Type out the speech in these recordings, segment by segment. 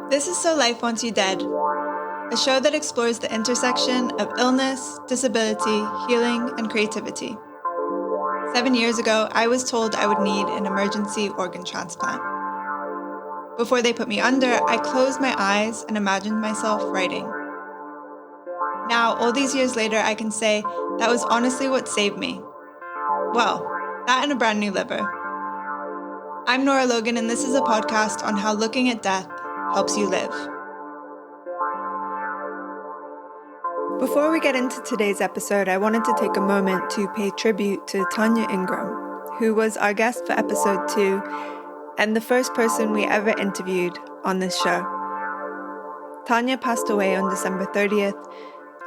This is So Life Wants You Dead, a show that explores the intersection of illness, disability, healing, and creativity. 7 years ago, I was told I would need an emergency organ transplant. Before they put me under, I closed my eyes and imagined myself writing. Now, all these years later, I can say that was honestly what saved me. Well, that and a brand new liver. I'm Nora Logan, and this is a podcast on how looking at death helps you live. Before we get into today's episode, I wanted to take a moment to pay tribute to Tanya Ingram, who was our guest for episode 2 and the first person we ever interviewed on this show. Tanya passed away on December 30th,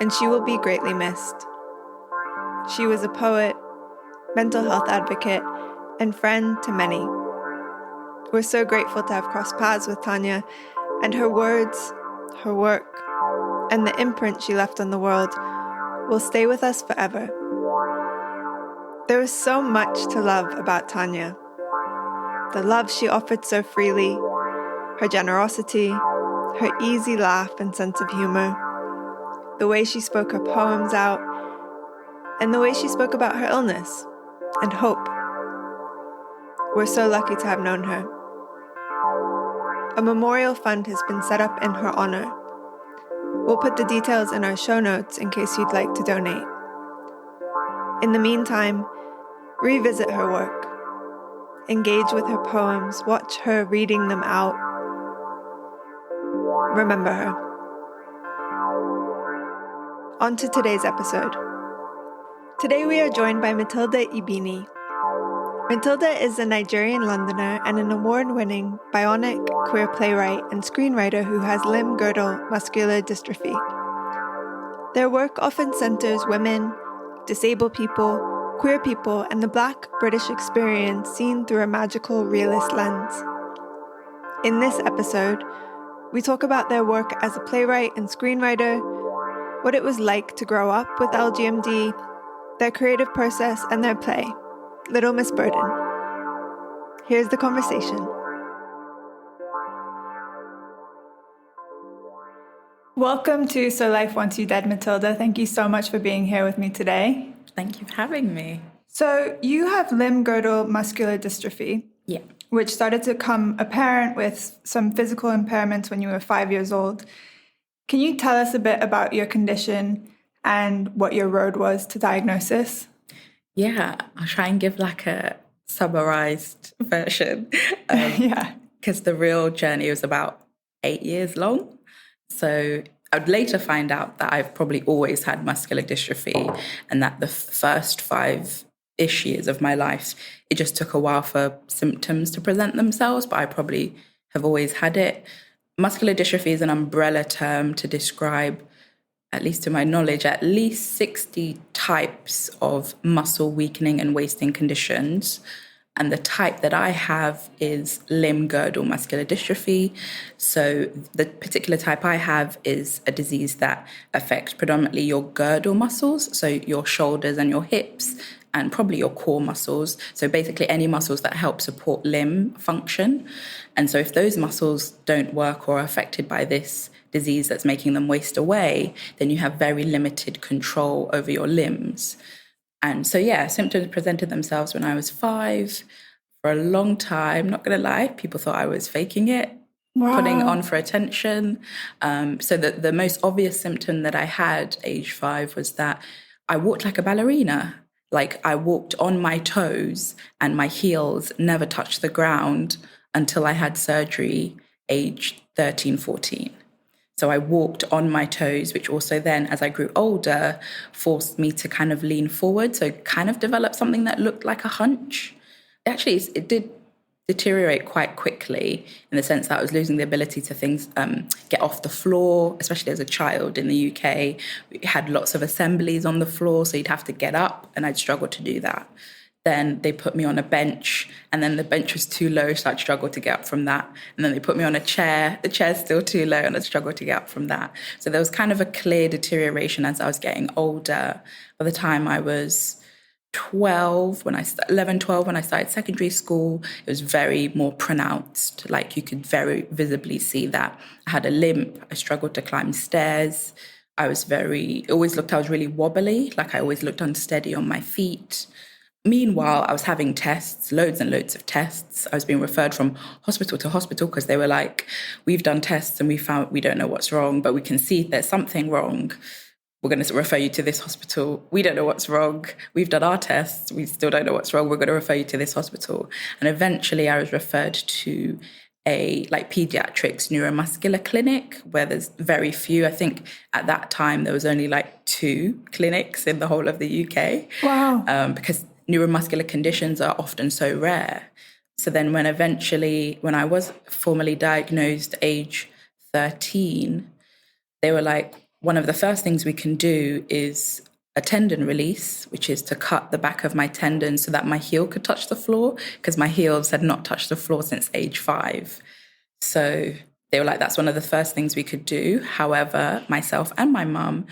and she will be greatly missed. She was a poet, mental health advocate, and friend to many. We're so grateful to have crossed paths with Tanya, and her words, her work, and the imprint she left on the world will stay with us forever. There is so much to love about Tanya. The love she offered so freely, her generosity, her easy laugh and sense of humor, the way she spoke her poems out, and the way she spoke about her illness and hope. We're so lucky to have known her. A memorial fund has been set up in her honor. We'll put the details in our show notes in case you'd like to donate. In the meantime, revisit her work. Engage with her poems, watch her reading them out. Remember her. On to today's episode. Today we are joined by Matilda Ibini. Matilda is a Nigerian Londoner and an award-winning bionic queer playwright and screenwriter who has limb girdle muscular dystrophy. Their work often centers women, disabled people, queer people, and the Black British experience seen through a magical realist lens. In this episode, we talk about their work as a playwright and screenwriter, what it was like to grow up with LGMD, their creative process, and their play, Little Miss Burden. Here's the conversation. Welcome to So Life Wants You Dead, Matilda. Thank you so much for being here with me today. Thank you for having me. So you have limb girdle muscular dystrophy, which started to become apparent with some physical impairments when you were 5 years old. Can you tell us a bit about your condition and what your road was to diagnosis? Yeah, I'll try and give like a summarized version. Because the real journey was about 8 years long. So I'd later find out that I've probably always had muscular dystrophy and that the first 5-ish years of my life, it just took a while for symptoms to present themselves, but I probably have always had it. Muscular dystrophy is an umbrella term to describe, at least to my knowledge, at least 60 types of muscle weakening and wasting conditions. And the type that I have is limb girdle muscular dystrophy. So the particular type I have is a disease that affects predominantly your girdle muscles, so your shoulders and your hips, and probably your core muscles. So basically any muscles that help support limb function. And so if those muscles don't work or are affected by this disease that's making them waste away, then you have very limited control over your limbs. And so, symptoms presented themselves when I was 5. For a long time, not going to lie, people thought I was faking it, putting on for attention. So the most obvious symptom that I had age 5 was that I walked like a ballerina. Like I walked on my toes and my heels never touched the ground until I had surgery age 13, 14. So I walked on my toes, which also then, as I grew older, forced me to kind of lean forward. So kind of develop something that looked like a hunch. Actually, it did deteriorate quite quickly in the sense that I was losing the ability to get off the floor, especially as a child in the UK. We had lots of assemblies on the floor, so you'd have to get up, and I'd struggle to do that. Then they put me on a bench, and then the bench was too low, so I'd struggle to get up from that. And then they put me on a chair. The chair's still too low, and I'd struggle to get up from that. So there was kind of a clear deterioration as I was getting older. By the time I was 11, 12, when I started secondary school, it was very more pronounced. Like you could very visibly see that I had a limp. I struggled to climb stairs. I was really wobbly. Like I always looked unsteady on my feet. Meanwhile, I was having tests, loads and loads of tests. I was being referred from hospital to hospital because they were like, we've done tests and we found we don't know what's wrong, but we can see there's something wrong. We're going to refer you to this hospital. We don't know what's wrong. We've done our tests. We still don't know what's wrong. We're going to refer you to this hospital. And eventually I was referred to a pediatrics neuromuscular clinic where there's very few. I think at that time there was only 2 clinics in the whole of the UK. Wow. Because neuromuscular conditions are often so rare. So then when I was formally diagnosed age 13, they were like, one of the first things we can do is a tendon release, which is to cut the back of my tendon so that my heel could touch the floor, because my heels had not touched the floor since age 5. So they were like, that's one of the first things we could do. However, myself and my mum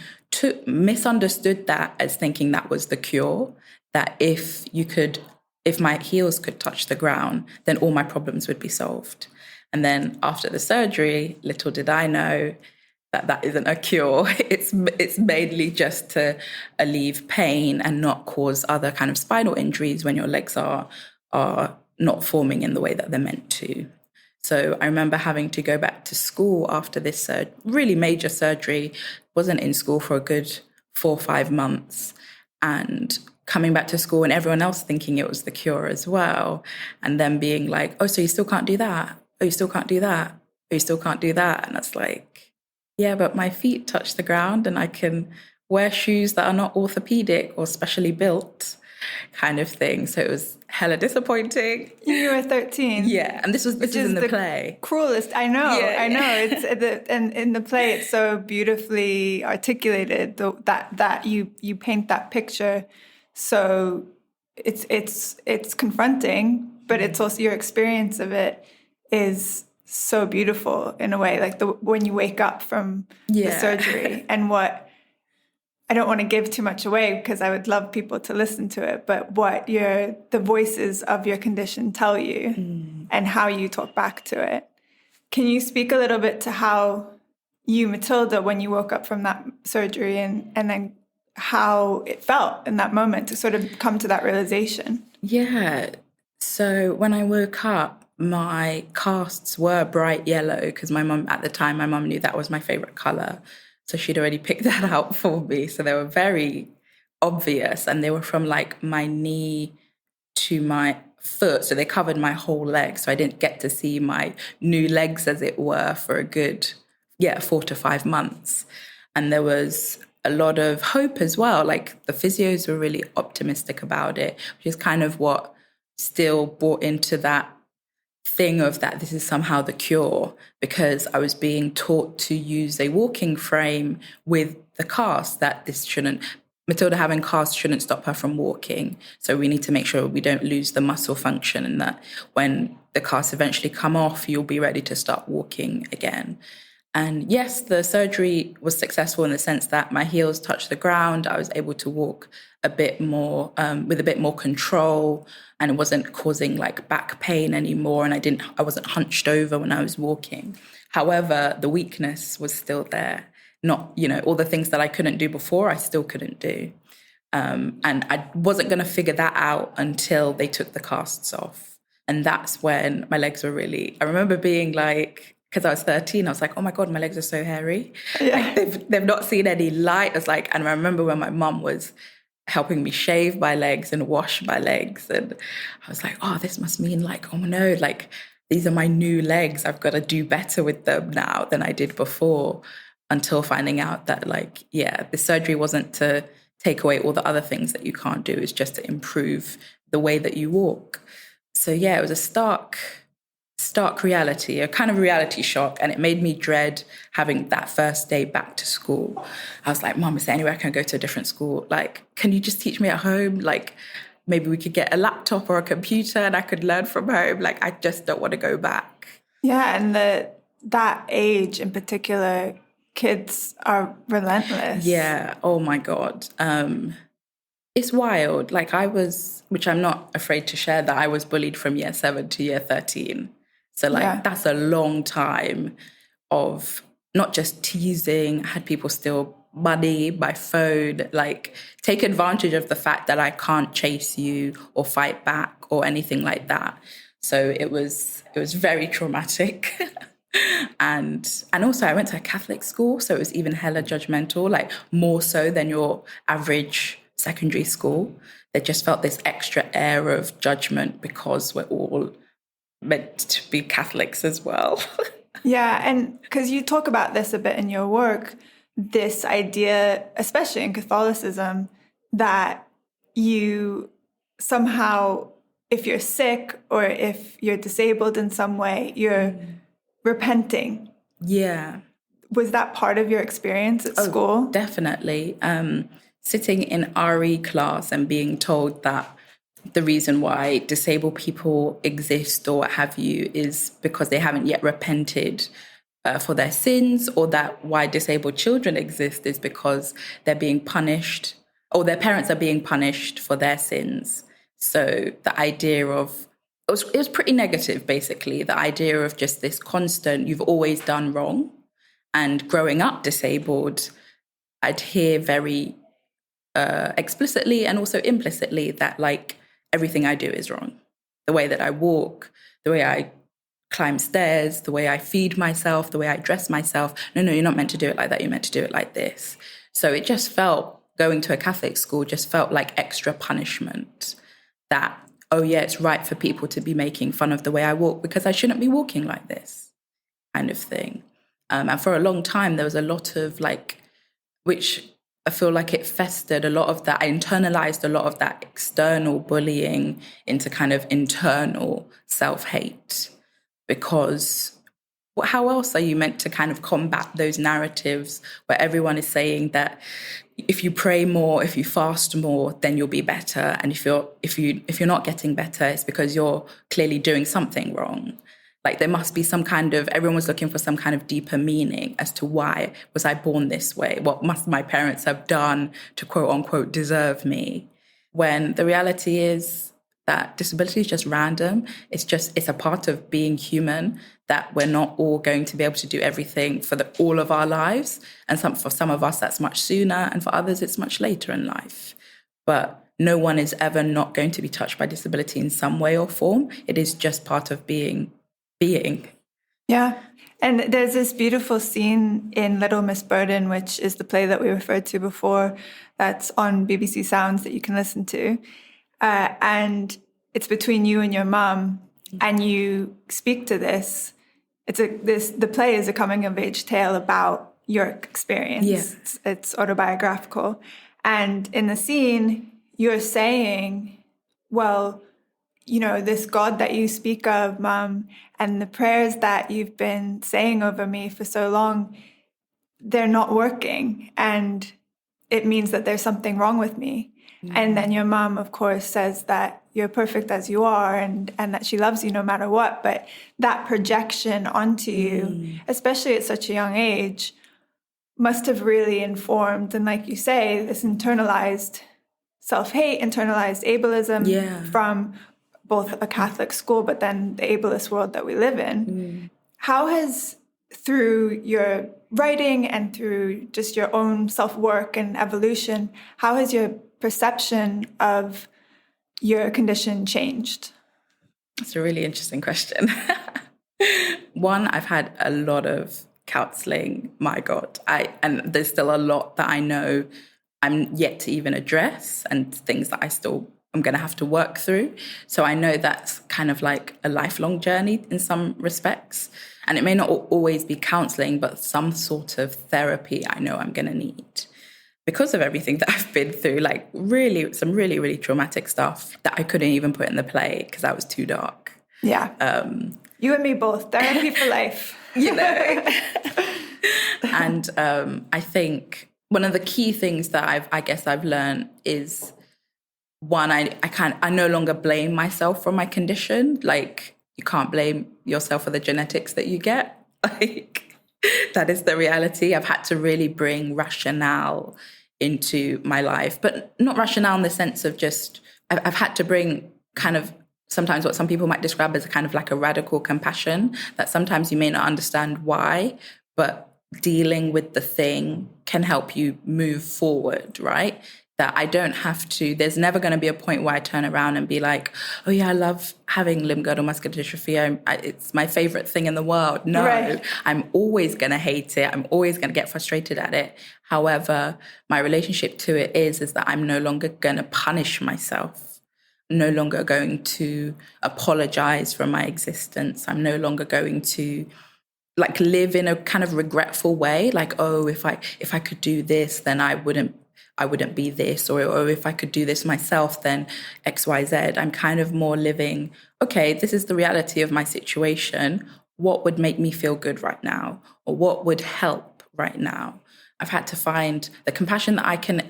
misunderstood that as thinking that was the cure, that if my heels could touch the ground, then all my problems would be solved. And then after the surgery, little did I know that isn't a cure. It's mainly just to alleviate pain and not cause other kind of spinal injuries when your legs are not forming in the way that they're meant to. So I remember having to go back to school after this really major surgery. Wasn't in school for a good 4 or 5 months, and coming back to school and everyone else thinking it was the cure as well, and then being like, oh, so you still can't do that? Oh, you still can't do that? Oh, you still can't do that? And it's like, yeah, but my feet touch the ground and I can wear shoes that are not orthopedic or specially built, kind of thing. So it was hella disappointing. You were 13. Yeah, and this is in the play. Cruelest. I know. Yeah. I know. And in the play, it's so beautifully articulated that you paint that picture. So it's confronting, but it's also your experience of it is so beautiful in a way, like when you wake up from the surgery. And what I don't want to give too much away because I would love people to listen to it, but what the voices of your condition tell you and how you talk back to it. Can you speak a little bit to how you, Matilda, when you woke up from that surgery and then how it felt in that moment to sort of come to that realization? Yeah. So when I woke up, my casts were bright yellow because my mum knew that was my favorite color. So she'd already picked that out for me. So they were very obvious, and they were from my knee to my foot. So they covered my whole leg. So I didn't get to see my new legs, as it were, for a good, 4 to 5 months. And there was a lot of hope as well. The physios were really optimistic about it, which is kind of what still brought into that thing of that this is somehow the cure, because I was being taught to use a walking frame with the cast, that Matilda having cast shouldn't stop her from walking. So we need to make sure we don't lose the muscle function, and that when the casts eventually come off, you'll be ready to start walking again. And yes, the surgery was successful in the sense that my heels touched the ground. I was able to walk a bit more, with a bit more control, and it wasn't causing back pain anymore. And I wasn't hunched over when I was walking. However, the weakness was still there. Not, all the things that I couldn't do before, I still couldn't do. And I wasn't going to figure that out until they took the casts off. And that's when my legs were really, I remember being because I was 13, I was like, oh my God, my legs are so hairy. Yeah. They've not seen any light. And I remember when my mum was helping me shave my legs and wash my legs. And I was like, oh, this must mean oh no, these are my new legs. I've got to do better with them now than I did before, until finding out that the surgery wasn't to take away all the other things that you can't do. It's just to improve the way that you walk. So it was a stark reality, a kind of reality shock, and it made me dread having that first day back to school. I was like, Mom, is there anywhere I can go to a different school? Can you just teach me at home? Maybe we could get a laptop or a computer and I could learn from home. I just don't want to go back. Yeah, and that age in particular, kids are relentless. Yeah, oh my God. It's wild. Like which I'm not afraid to share, that I was bullied from year 7 to year 13. So that's a long time of not just teasing. I had people steal money by phone, like take advantage of the fact that I can't chase you or fight back or anything like that. So it was very traumatic. And also I went to a Catholic school, so it was even hella judgmental, like more so than your average secondary school. They just felt this extra air of judgment because we're all meant to be Catholics as well. Yeah, and because you talk about this a bit in your work, this idea, especially in Catholicism, that you somehow, if you're sick or if you're disabled in some way, you're repenting. Yeah. Was that part of your experience at school? Definitely. Sitting in RE class and being told that the reason why disabled people exist or what have you is because they haven't yet repented for their sins, or that why disabled children exist is because they're being punished, or their parents are being punished for their sins. So the idea of, it was pretty negative, basically, the idea of just this constant, you've always done wrong. And growing up disabled, I'd hear very explicitly and also implicitly that like everything I do is wrong. The way that I walk, the way I climb stairs, the way I feed myself, the way I dress myself. No, you're not meant to do it like that. You're meant to do it like this. So it just felt, going to a Catholic school just felt like extra punishment, that, oh yeah, it's right for people to be making fun of the way I walk because I shouldn't be walking like this, kind of thing. And for a long time, there was a lot of like, which I feel like it festered a lot of that. I internalized a lot of that external bullying into kind of internal self-hate, because how else are you meant to kind of combat those narratives where everyone is saying that if you pray more, if you fast more, then you'll be better. And if you're not getting better, it's because you're clearly doing something wrong. Like there must be some kind of, everyone was looking for some kind of deeper meaning as to why was I born this way? What must my parents have done to quote unquote deserve me? When the reality is that disability is just random. It's a part of being human, that we're not all going to be able to do everything for all of our lives. And for some of us, that's much sooner. And for others, it's much later in life. But no one is ever not going to be touched by disability in some way or form. It is just part of being. Yeah. And there's this beautiful scene in Little Miss Burden, which is the play that we referred to before, that's on BBC Sounds that you can listen to. And it's between you and your mum, and you speak to this. The play is a coming of age tale about your experience. Yeah. It's autobiographical. And in the scene, you're saying, well, you know, this God that you speak of, Mum, and the prayers that you've been saying over me for so long, they're not working. And it means that there's something wrong with me. Mm-hmm. And then your mum, of course, says that you're perfect as you are, and that she loves you no matter what. But that projection onto you, especially at such a young age, must have really informed, and like you say, this internalized self-hate, internalized ableism from both a Catholic school, but then the ableist world that we live in. How has, through your writing and through just your own self-work and evolution, how has your perception of your condition changed? That's a really interesting question. One, I've had a lot of counseling, my God. And there's still a lot that I know I'm yet to even address, and things that I'm going to have to work through. So I know that's kind of like a lifelong journey in some respects. And it may not always be counseling, but some sort of therapy I know I'm going to need because of everything that I've been through, like really, some really, really traumatic stuff that I couldn't even put in the play because that was too dark. Yeah. You and me both. Therapy for life. You know. And I think one of the key things that I've learned is, one, I no longer blame myself for my condition. Like, you can't blame yourself for the genetics that you get. Like, that is the reality. I've had to really bring rationale into my life, but not rationale in the sense of just, I've had to bring kind of sometimes what some people might describe as a kind of like a radical compassion, that sometimes you may not understand why, but dealing with the thing can help you move forward, right? That I don't have to, there's never going to be a point where I turn around and be like, oh yeah, I love having limb girdle muscular dystrophy. It's my favorite thing in the world. No, right. I'm always going to hate it. I'm always going to get frustrated at it. However, my relationship to it is that I'm no longer going to punish myself. I'm no longer going to apologize for my existence. I'm no longer going to like live in a kind of regretful way. Like, oh, if I could do this, then I wouldn't be this, or if I could do this myself, then X, Y, Z. I'm kind of more living, okay, this is the reality of my situation. What would make me feel good right now? Or what would help right now? I've had to find the compassion that I can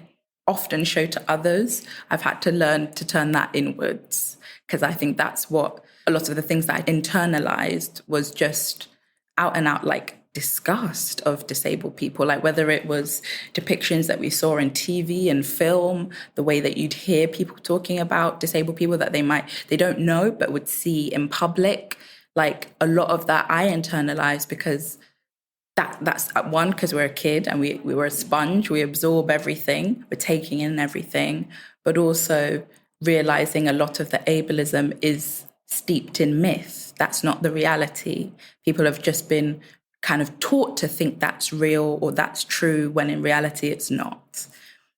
often show to others. I've had to learn to turn that inwards, because I think that's what a lot of the things that I internalized was just out and out like disgust of disabled people, like whether it was depictions that we saw in TV and film, the way that you'd hear people talking about disabled people that they don't know but would see in public. Like a lot of that I internalized because that's one, because we're a kid and we were a sponge, we absorb everything, we're taking in everything, but also realizing a lot of the ableism is steeped in myth. That's not the reality. People have just been kind of taught to think that's real or that's true, when in reality it's not.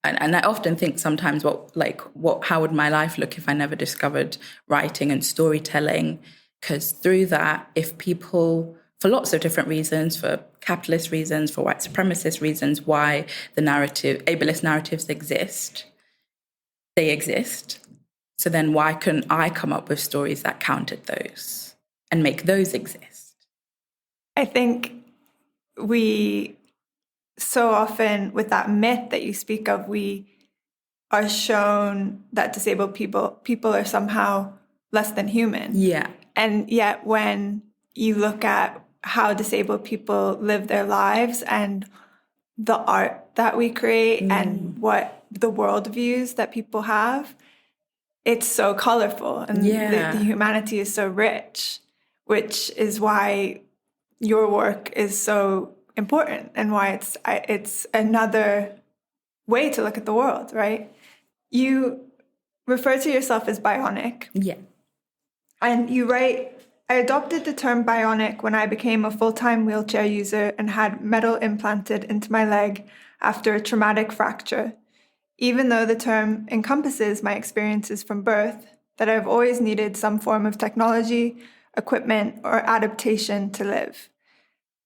And I often think sometimes how would my life look if I never discovered writing and storytelling? Because through that, if people, for lots of different reasons, for capitalist reasons, for white supremacist reasons, why the ableist narratives exist, they exist. So then why couldn't I come up with stories that countered those and make those exist? I think we so often, with that myth that you speak of, we are shown that disabled people are somehow less than human. Yeah. And yet when you look at how disabled people live their lives and the art that we create and what the worldviews that people have, it's so colorful, and the humanity is so rich, which is why your work is so important and why it's another way to look at the world, right? You refer to yourself as bionic. Yeah. And you write, I adopted the term bionic when I became a full-time wheelchair user and had metal implanted into my leg after a traumatic fracture. Even though the term encompasses my experiences from birth, that I've always needed some form of technology, equipment, or adaptation to live.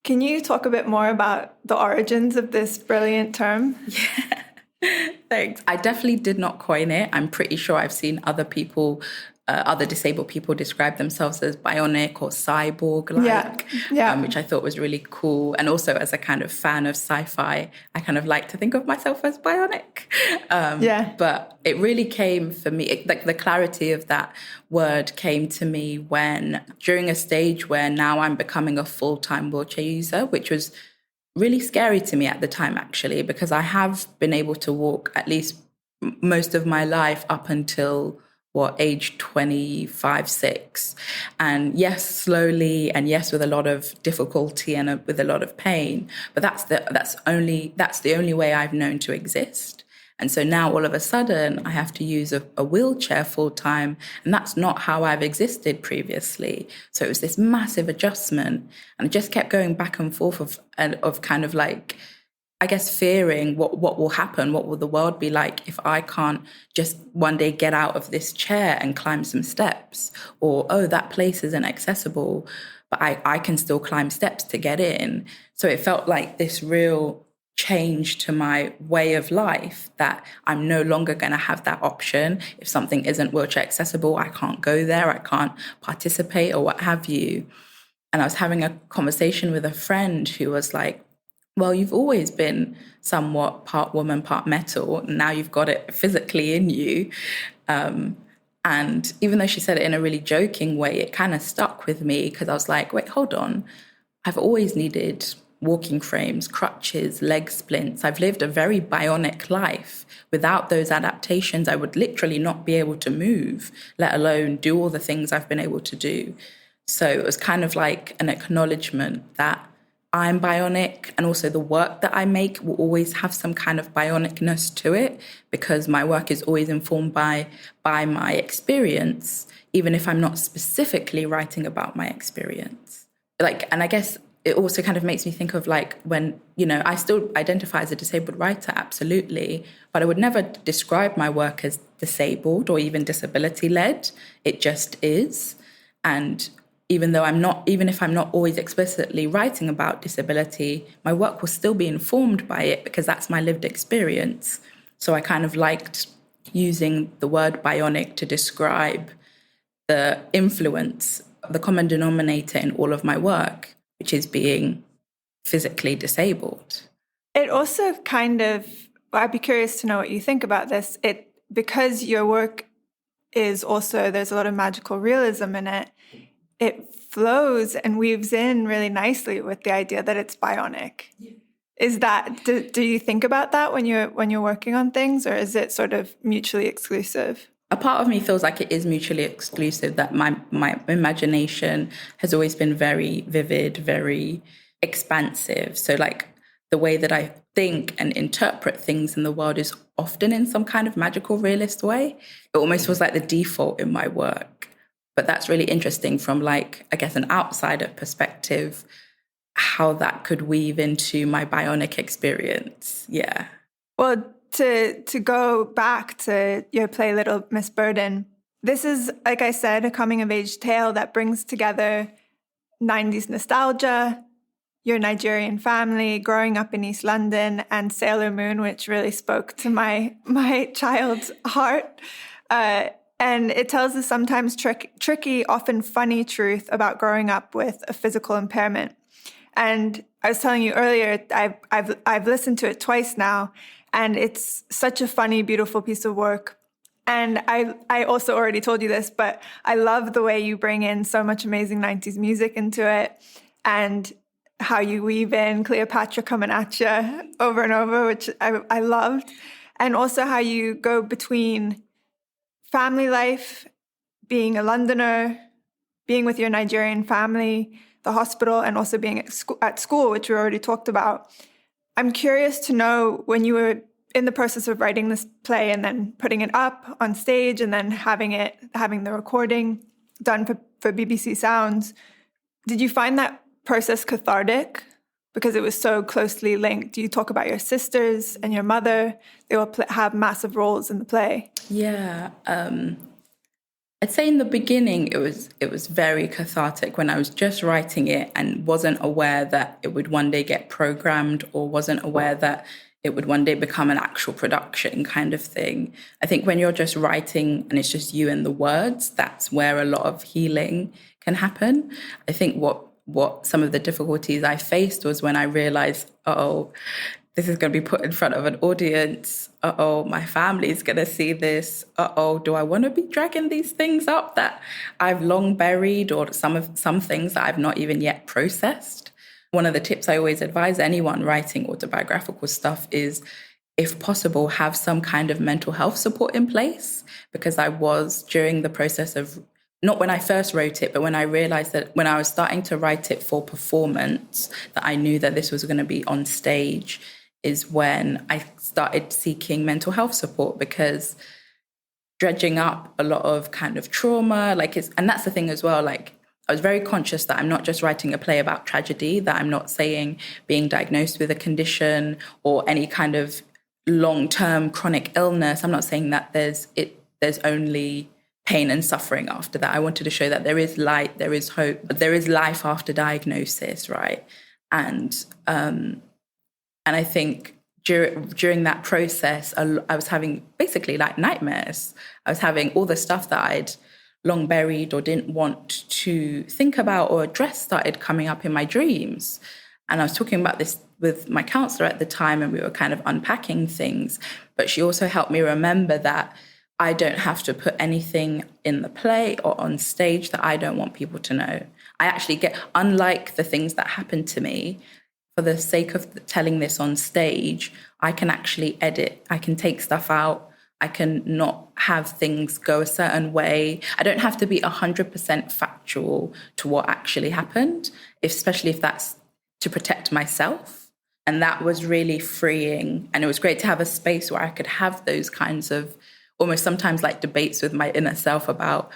Can you talk a bit more about the origins of this brilliant term? Yeah, thanks. I definitely did not coin it. I'm pretty sure I've seen other people, other disabled people describe themselves as bionic or cyborg-like, which I thought was really cool. And also as a kind of fan of sci-fi, I kind of like to think of myself as bionic. But it really came for me, like the clarity of that word came to me when, during a stage where now I'm becoming a full-time wheelchair user, which was really scary to me at the time, actually, because I have been able to walk at least most of my life up until age 25, 6. And yes, slowly, and yes, with a lot of difficulty and with a lot of pain. But that's the only way I've known to exist. And so now all of a sudden I have to use a wheelchair full time, and that's not how I've existed previously. So it was this massive adjustment, and I just kept going back and forth of kind of like, I guess, fearing what will happen, what will the world be like if I can't just one day get out of this chair and climb some steps, or, oh, that place isn't accessible, but I can still climb steps to get in. So it felt like this real change to my way of life, that I'm no longer going to have that option. If something isn't wheelchair accessible, I can't go there, I can't participate or what have you. And I was having a conversation with a friend who was like, well, you've always been somewhat part woman, part metal, and now you've got it physically in you. And even though she said it in a really joking way, it kind of stuck with me, because I was like, wait, hold on. I've always needed walking frames, crutches, leg splints. I've lived a very bionic life. Without those adaptations, I would literally not be able to move, let alone do all the things I've been able to do. So it was kind of like an acknowledgement that I'm bionic, and also the work that I make will always have some kind of bionicness to it, because my work is always informed by my experience, even if I'm not specifically writing about my experience. And I guess it also kind of makes me think of when, I still identify as a disabled writer, absolutely, but I would never describe my work as disabled or even disability-led. It just is. And even if I'm not always explicitly writing about disability, my work will still be informed by it because that's my lived experience. So I kind of liked using the word bionic to describe the influence, the common denominator in all of my work, which is being physically disabled. It also I'd be curious to know what you think about this. Because your work is also, there's a lot of magical realism in it, it flows and weaves in really nicely with the idea that it's bionic. Yeah. Is that, do you think about that when you're working on things, or is it sort of mutually exclusive? A part of me feels like it is mutually exclusive, that my imagination has always been very vivid, very expansive. So the way that I think and interpret things in the world is often in some kind of magical realist way. It almost feels like the default in my work. But that's really interesting from I guess an outsider perspective, how that could weave into my bionic experience. Yeah. Well, to go back to your play Little Miss Burden, this is, like I said, a coming-of-age tale that brings together 90s nostalgia, your Nigerian family, growing up in East London, and Sailor Moon, which really spoke to my child's heart. And it tells the sometimes tricky, often funny truth about growing up with a physical impairment. And I was telling you earlier, I've listened to it twice now, and it's such a funny, beautiful piece of work. And I also already told you this, but I love the way you bring in so much amazing 90s music into it, and how you weave in Cleopatra Coming At Ya over and over, which I loved. And also how you go between family life, being a Londoner, being with your Nigerian family, the hospital, and also being at school, which we already talked about. I'm curious to know, when you were in the process of writing this play and then putting it up on stage and then having the recording done for BBC Sounds, did you find that process cathartic? Because it was so closely linked. You talk about your sisters and your mother. They all have massive roles in the play. Yeah. I'd say in the beginning it was very cathartic when I was just writing it and wasn't aware that it would one day get programmed, or wasn't aware that it would one day become an actual production kind of thing. I think when you're just writing and it's just you and the words, that's where a lot of healing can happen. I think what some of the difficulties I faced was when I realized, this is going to be put in front of an audience. My family's going to see this. Do I want to be dragging these things up that I've long buried, or some things that I've not even yet processed? One of the tips I always advise anyone writing autobiographical stuff is, if possible, have some kind of mental health support in place, because I was, during the process of, not when I first wrote it, but when I realized that when I was starting to write it for performance, that I knew that this was going to be on stage, is when I started seeking mental health support, because dredging up a lot of kind of trauma, and that's the thing as well, I was very conscious that I'm not just writing a play about tragedy, that I'm not saying being diagnosed with a condition or any kind of long-term chronic illness. I'm not saying that there's only pain and suffering after that. I wanted to show that there is light, there is hope, but there is life after diagnosis, right? And I think during that process, I was having basically nightmares. I was having all the stuff that I'd long buried or didn't want to think about or address started coming up in my dreams. And I was talking about this with my counselor at the time, and we were kind of unpacking things. But she also helped me remember that I don't have to put anything in the play or on stage that I don't want people to know. I actually unlike the things that happened to me, for the sake of telling this on stage, I can actually edit. I can take stuff out. I can not have things go a certain way. I don't have to be 100% factual to what actually happened, especially if that's to protect myself. And that was really freeing. And it was great to have a space where I could have those kinds of almost sometimes like debates with my inner self about,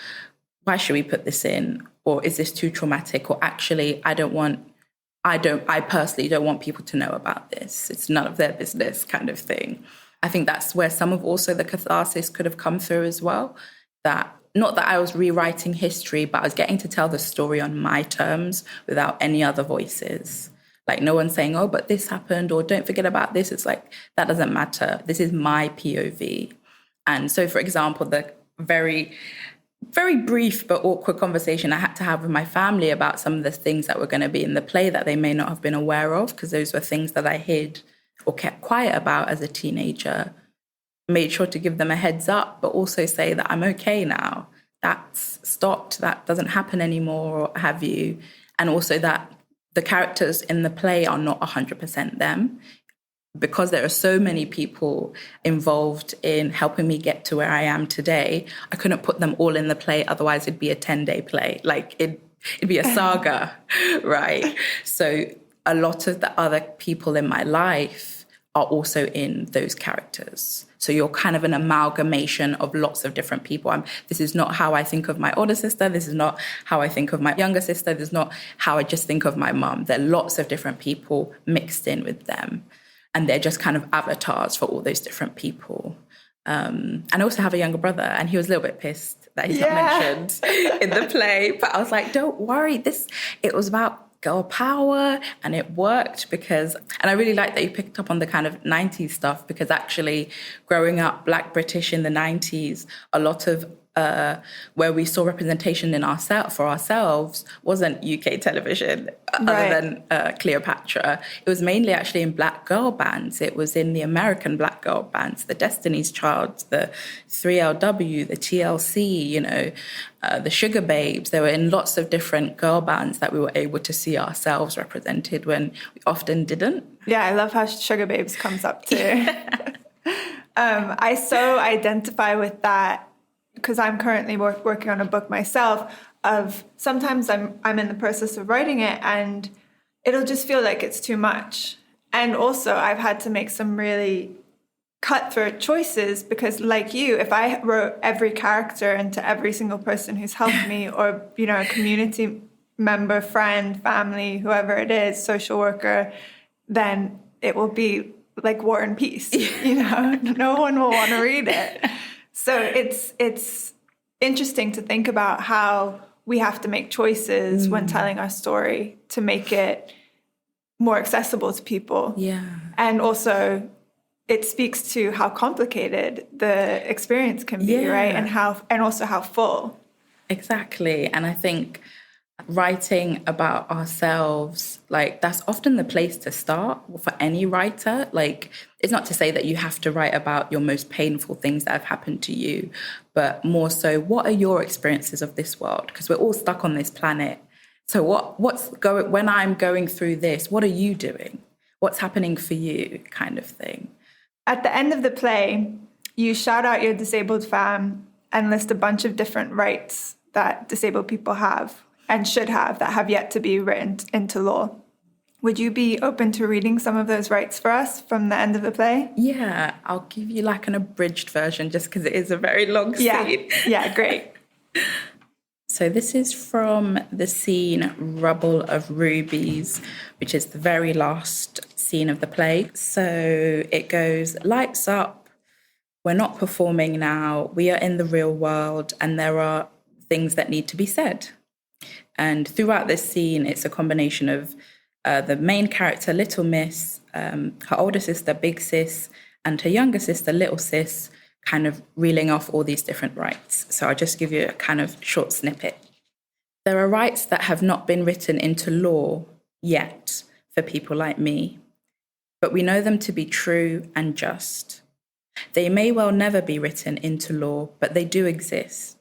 why should we put this in? Or is this too traumatic? Or actually, I personally don't want people to know about this. It's none of their business kind of thing. I think that's where some of also the catharsis could have come through as well. That not that I was rewriting history, but I was getting to tell the story on my terms without any other voices. Like no one saying, oh, but this happened, or don't forget about this. It's like, that doesn't matter. This is my POV. And so, for example, the very brief but awkward conversation I had to have with my family about some of the things that were going to be in the play that they may not have been aware of, because those were things that I hid or kept quiet about as a teenager, made sure to give them a heads up, but also say that I'm okay now. That's stopped. That doesn't happen anymore, or have you. And also that the characters in the play are not 100% them. Because there are so many people involved in helping me get to where I am today, I couldn't put them all in the play. Otherwise, it'd be a 10-day play. Like, it'd be a saga, right? So a lot of the other people in my life are also in those characters. So you're kind of an amalgamation of lots of different people. This is not how I think of my older sister. This is not how I think of my younger sister. This is not how I just think of my mum. There are lots of different people mixed in with them. And they're just kind of avatars for all those different people. And I also have a younger brother, and he was a little bit pissed that he's not mentioned in the play. But I was like, don't worry, it was about girl power, and it worked and I really like that you picked up on the kind of 90s stuff, because actually growing up Black British in the 90s, a lot of where we saw representation for ourselves wasn't UK television, other than Cleopatra. It was mainly actually in Black girl bands. It was in the American Black girl bands, the Destiny's Child, the 3LW, the TLC, the Sugababes. They were in lots of different girl bands that we were able to see ourselves represented when we often didn't. Yeah, I love how Sugababes comes up too. I so identify with that, because I'm currently working on a book myself. Of sometimes I'm in the process of writing it, and it'll just feel like it's too much. And also, I've had to make some really cutthroat choices, because, like you, if I wrote every character into every single person who's helped me, or a community member, friend, family, whoever it is, social worker, then it will be like War and Peace. No one will want to read it. So it's interesting to think about how we have to make choices when telling our story to make it more accessible to people. Yeah. And also it speaks to how complicated the experience can be, right? And also how full. Exactly. And I think writing about ourselves, like, that's often the place to start for any writer. Like, it's not to say that you have to write about your most painful things that have happened to you, but more so, what are your experiences of this world? Because we're all stuck on this planet. So when I'm going through this, what are you doing? What's happening for you, kind of thing. At the end of the play, you shout out your disabled fam and list a bunch of different rights that disabled people have and should have that have yet to be written into law. Would you be open to reading some of those rights for us from the end of the play? Yeah, I'll give you like an abridged version just because it is a very long scene. Yeah, great. So this is from the scene Rubble of Rubies, which is the very last scene of the play. So it goes, lights up, we're not performing now, we are in the real world, and there are things that need to be said. And throughout this scene, it's a combination of the main character, Little Miss, her older sister, Big Sis, and her younger sister, Little Sis, kind of reeling off all these different rights. So I'll just give you a kind of short snippet. There are rights that have not been written into law yet for people like me, but we know them to be true and just. They may well never be written into law, but they do exist.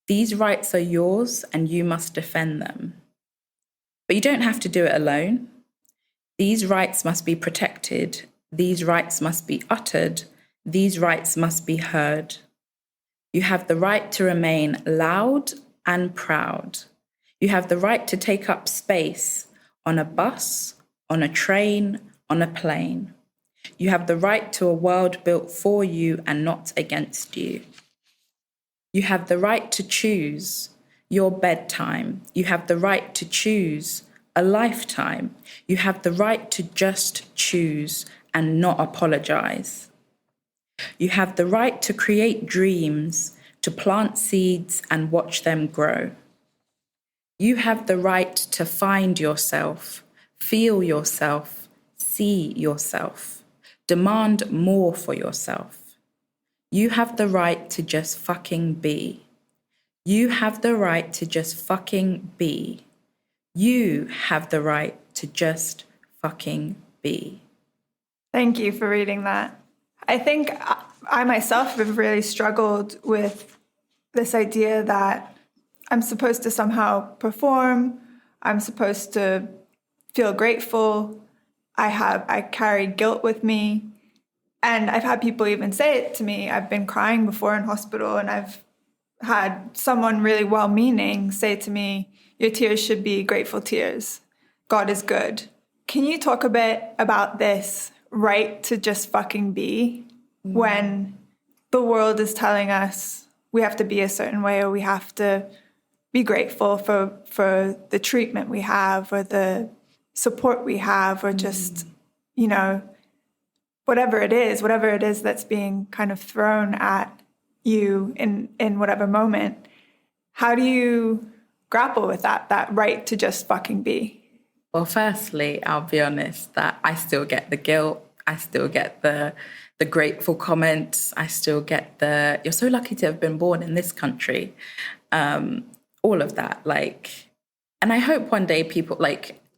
These rights are yours and you must defend them. But you don't have to do it alone. These rights must be protected. These rights must be uttered. These rights must be heard. You have the right to remain loud and proud. You have the right to take up space on a bus, on a train, on a plane. You have the right to a world built for you and not against you. You have the right to choose your bedtime. You have the right to choose a lifetime. You have the right to just choose and not apologize. You have the right to create dreams, to plant seeds and watch them grow. You have the right to find yourself, feel yourself, see yourself, demand more for yourself. You have the right to just fucking be. You have the right to just fucking be. You have the right to just fucking be. Thank you for reading that. I think I myself have really struggled with this idea that I'm supposed to somehow perform. I'm supposed to feel grateful. I carry guilt with me. And I've had people even say it to me. I've been crying before in hospital, and I've had someone really well-meaning say to me, your tears should be grateful tears. God is good. Can you talk a bit about this right to just fucking be when the world is telling us we have to be a certain way, or we have to be grateful for the treatment we have, or the support we have, or just, whatever it is that's being kind of thrown at you in whatever moment. How do you grapple with that right to just fucking be? Well, firstly, I'll be honest that I still get the guilt. I still get the grateful comments. I still get the, you're so lucky to have been born in this country. All of that, and I hope one day people,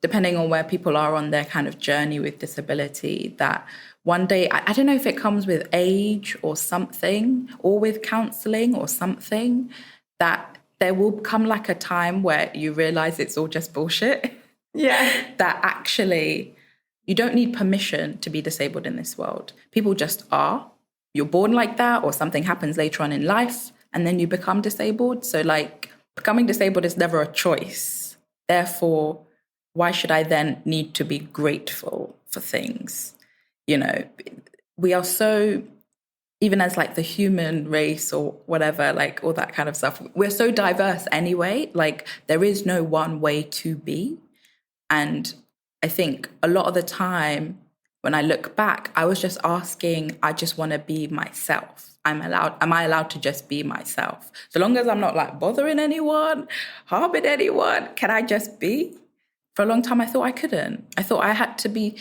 depending on where people are on their kind of journey with disability, that one day, I don't know if it comes with age or something, or with counselling or something, that there will come a time where you realise it's all just bullshit. Yeah. That actually, you don't need permission to be disabled in this world. People just are. You're born like that, or something happens later on in life, and then you become disabled. So becoming disabled is never a choice. Therefore, why should I then need to be grateful for things? We are so, even as the human race or whatever, all that kind of stuff, we're so diverse anyway. There is no one way to be. And I think a lot of the time when I look back, I was just asking, I just want to be myself. Am I allowed to just be myself? So long as I'm not bothering anyone, harming anyone, can I just be? For a long time, I thought I couldn't. I thought I had to be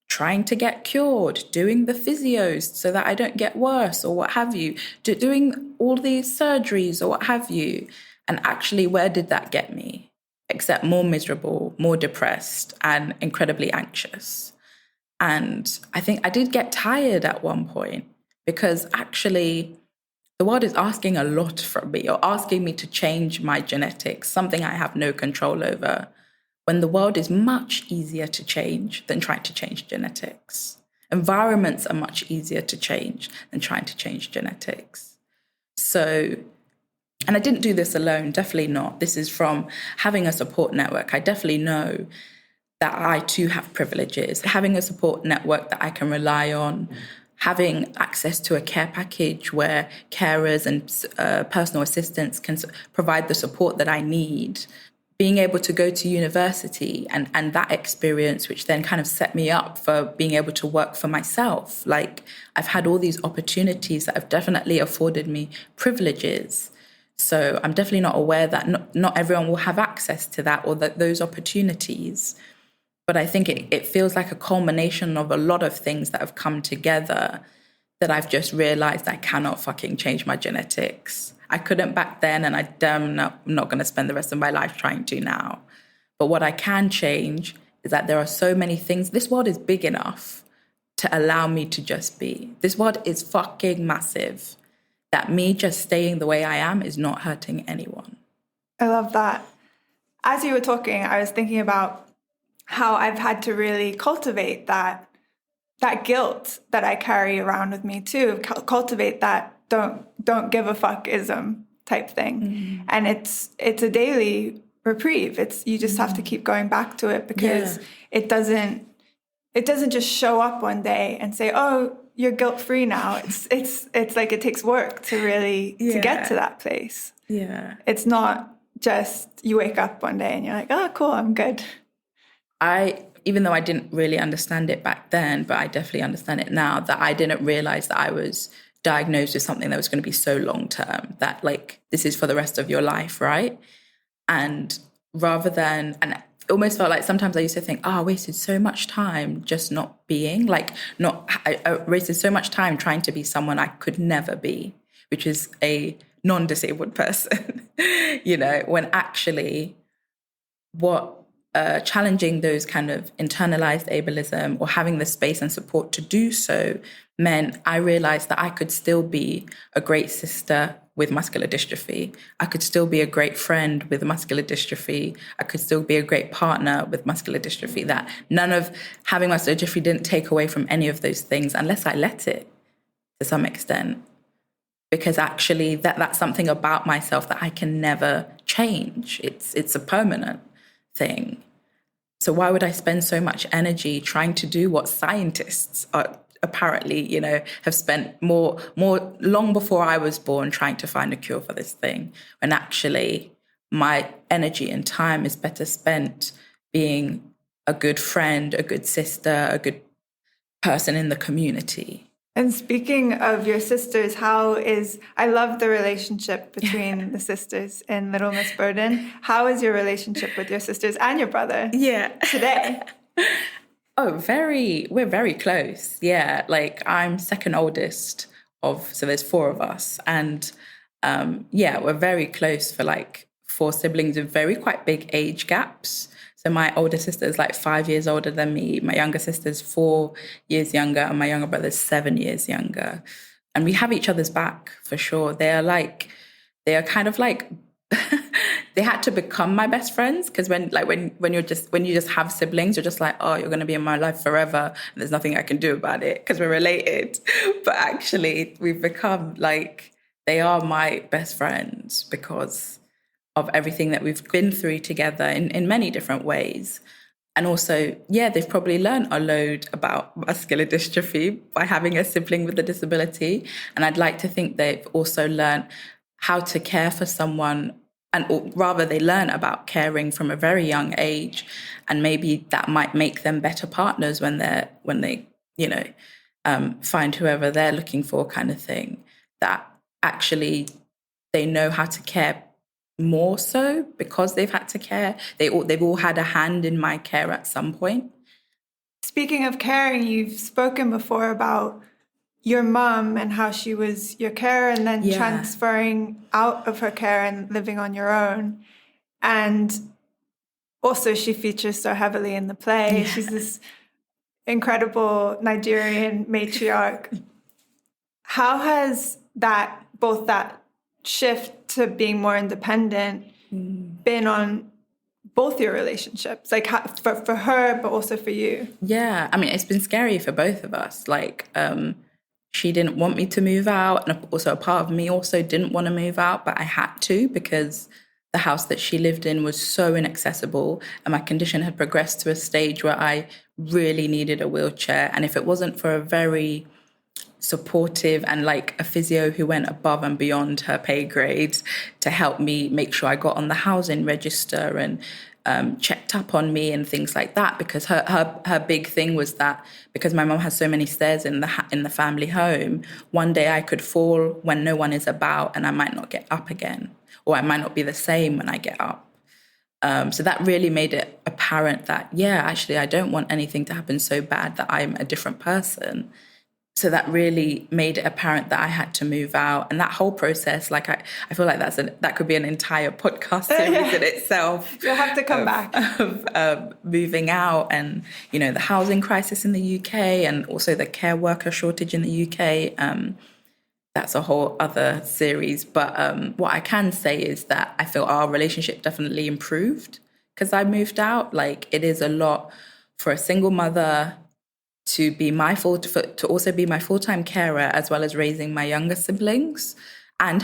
trying to get cured, doing the physios so that I don't get worse or what have you, doing all these surgeries or what have you. And actually, where did that get me? Except more miserable, more depressed, and incredibly anxious. And I think I did get tired at one point, because actually the world is asking a lot from me, or asking me to change my genetics, something I have no control over, when the world is much easier to change than trying to change genetics. Environments are much easier to change than trying to change genetics. So, and I didn't do this alone, definitely not. This is from having a support network. I definitely know that I too have privileges. Having a support network that I can rely on, having access to a care package where carers and personal assistants can provide the support that I need, being able to go to university and that experience, which then kind of set me up for being able to work for myself. I've had all these opportunities that have definitely afforded me privileges. So I'm definitely not aware that not everyone will have access to that or those opportunities. But I think it feels like a culmination of a lot of things that have come together that I've just realized I cannot fucking change my genetics. I couldn't back then, and I'm not going to spend the rest of my life trying to now. But what I can change is that there are so many things. This world is big enough to allow me to just be. This world is fucking massive. That me just staying the way I am is not hurting anyone. I love that. As you were talking, I was thinking about how I've had to really cultivate that guilt that I carry around with me too, cultivate that don't give a fuckism type thing. And it's a daily reprieve. You just have to keep going back to it, because it doesn't just show up one day and say, oh, you're guilt-free now. It's like it takes work to really to get to that place. Yeah. It's not just you wake up one day and you're like, oh, cool, I'm good. Even though I didn't really understand it back then, but I definitely understand it now, that I didn't realize that I was diagnosed with something that was going to be so long-term, that like, this is for the rest of your life, right? And rather than, and it almost felt like sometimes I used to think, I wasted so much time just not being, I wasted so much time trying to be someone I could never be, which is a non-disabled person, when actually challenging those kind of internalized ableism, or having the space and support to do so, meant I realized that I could still be a great sister with muscular dystrophy. I could still be a great friend with muscular dystrophy. I could still be a great partner with muscular dystrophy. That none of having muscular dystrophy didn't take away from any of those things, unless I let it to some extent. Because actually that's something about myself that I can never change. It's a permanent thing. So why would I spend so much energy trying to do what scientists are apparently, have spent more long before I was born trying to find a cure for this thing, when actually my energy and time is better spent being a good friend, a good sister, a good person in the community. And speaking of your sisters, I love the relationship between the sisters in Little Miss Burden. How is your relationship with your sisters and your brother today? We're very close. Yeah, like I'm second oldest so there's four of us. And we're very close for like four siblings with quite big age gaps. So my older sister is like 5 years older than me. My younger sister's 4 years younger, and my younger brother's 7 years younger. And we have each other's back for sure. They are kind of like they had to become my best friends, because when you just have siblings, you're just like, oh, you're going to be in my life forever, and there's nothing I can do about it because we're related. But actually, we've become like, they are my best friends because of everything that we've been through together in many different ways. And also, they've probably learned a load about muscular dystrophy by having a sibling with a disability. And I'd like to think they've also learned how to care for someone, or rather they learn about caring from a very young age. And maybe that might make them better partners when they find whoever they're looking for, kind of thing. That actually they know how to care more so because they've had to care. They've all had a hand in my care at some point. Speaking of caring, you've spoken before about your mum and how she was your carer and then transferring out of her care and living on your own. And also she features so heavily in the play. Yeah. She's this incredible Nigerian matriarch. How has both that shift to being more independent been on both your relationships, like for her but also for you? Yeah, I mean, it's been scary for both of us. Like she didn't want me to move out, and also a part of me also didn't want to move out, but I had to, because the house that she lived in was so inaccessible and my condition had progressed to a stage where I really needed a wheelchair. And if it wasn't for a very supportive and like a physio who went above and beyond her pay grade to help me make sure I got on the housing register and checked up on me and things like that, because her big thing was that because my mum has so many stairs in the family home, one day I could fall when no one is about and I might not get up again, or I might not be the same when I get up. So that really made it apparent that, actually I don't want anything to happen so bad that I'm a different person. So that really made it apparent that I had to move out. And that whole process, like I feel like that could be an entire podcast series in itself. You'll have to come back. Of moving out and, the housing crisis in the UK and also the care worker shortage in the UK. That's a whole other series. But what I can say is that I feel our relationship definitely improved because I moved out. Like, it is a lot for a single mother to be to also be my full-time carer, as well as raising my younger siblings, and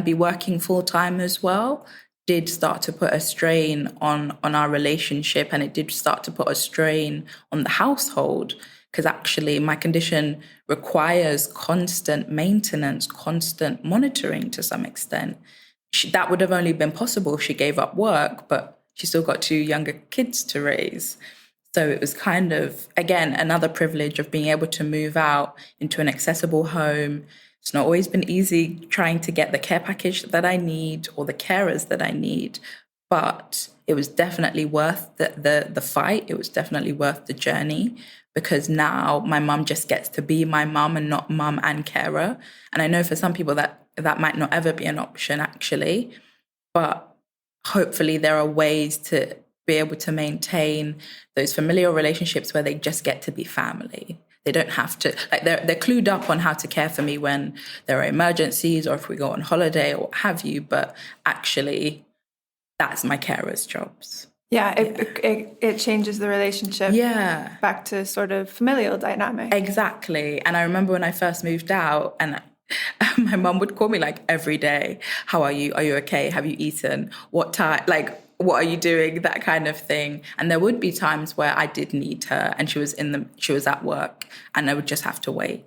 be working full-time as well, did start to put a strain on our relationship, and it did start to put a strain on the household, because actually my condition requires constant maintenance, constant monitoring to some extent. That would have only been possible if she gave up work, but she still got 2 younger kids to raise. So it was kind of, again, another privilege of being able to move out into an accessible home. It's not always been easy trying to get the care package that I need or the carers that I need, but it was definitely worth the fight. It was definitely worth the journey, because now my mum just gets to be my mum and not mum and carer. And I know for some people that might not ever be an option, actually, but hopefully there are ways to be able to maintain those familial relationships where they just get to be family. They don't have to, like, they're clued up on how to care for me when there are emergencies or if we go on holiday or what have you, but actually that's my carers' jobs. Yeah, it changes the relationship back to sort of familial dynamic. Exactly. And I remember when I first moved out, and my mum would call me like every day. How are you? Are you okay? Have you eaten? What time? Like, what are you doing? That kind of thing. And there would be times where I did need her and she was at work and I would just have to wait.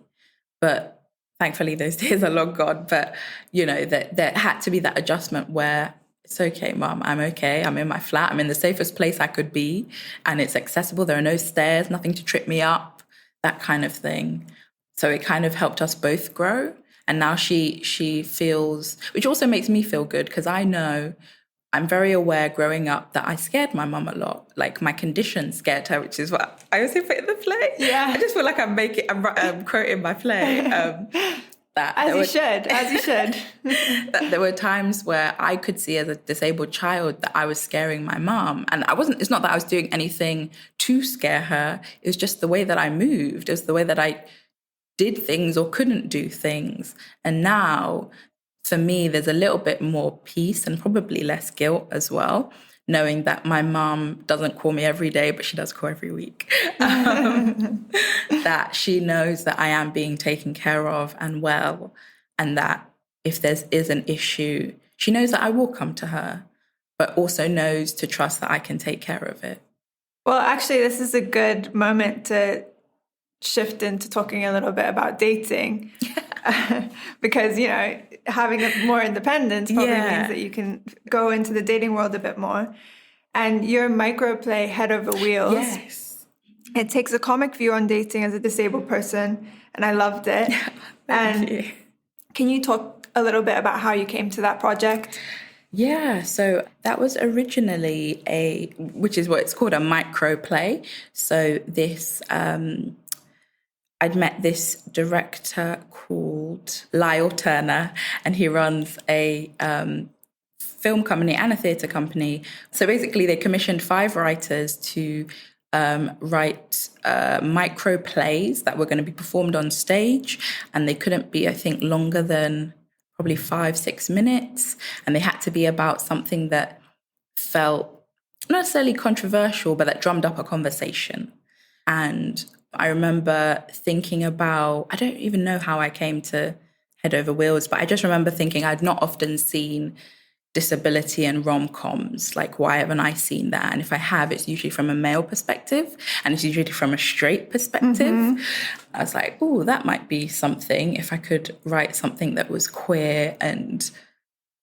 But thankfully those days are long gone. But, you know, there had to be that adjustment where it's okay, Mum, I'm okay. I'm in my flat. I'm in the safest place I could be. And it's accessible. There are no stairs, nothing to trip me up, that kind of thing. So it kind of helped us both grow. And now she feels, which also makes me feel good, because I know I'm very aware growing up that I scared my mum a lot. Like, my condition scared her, which is what I also put in the play. Yeah. I just feel like I'm quoting my play. As you should. That there were times where I could see as a disabled child that I was scaring my mum. And it's not that I was doing anything to scare her. It was just the way that I moved. It was the way that I did things or couldn't do things. And now, for me, there's a little bit more peace and probably less guilt as well, knowing that my mum doesn't call me every day, but she does call every week. That she knows that I am being taken care of and well, and that if there is an issue, she knows that I will come to her, but also knows to trust that I can take care of it. Well, actually, this is a good moment to shift into talking a little bit about dating. Because, you know, having more independence probably means that you can go into the dating world a bit more. And your microplay, Head Over Wheels, yes, it takes a comic view on dating as a disabled person, and I loved it. Thank you. Can you talk a little bit about how you came to that project? Yeah, so that was originally which is what it's called, a microplay. So this, I'd met this director called Lyle Turner, and he runs a film company and a theatre company. So basically they commissioned 5 writers to write micro plays that were going to be performed on stage, and they couldn't be, I think, longer than probably 5-6 minutes, and they had to be about something that felt not necessarily controversial, but that drummed up a conversation. And I remember thinking about, I don't even know how I came to Head Over Wheels, but I just remember thinking I'd not often seen disability and rom-coms. Like, why haven't I seen that? And if I have, it's usually from a male perspective, and it's usually from a straight perspective. Mm-hmm. I was like, oh, that might be something if I could write something that was queer and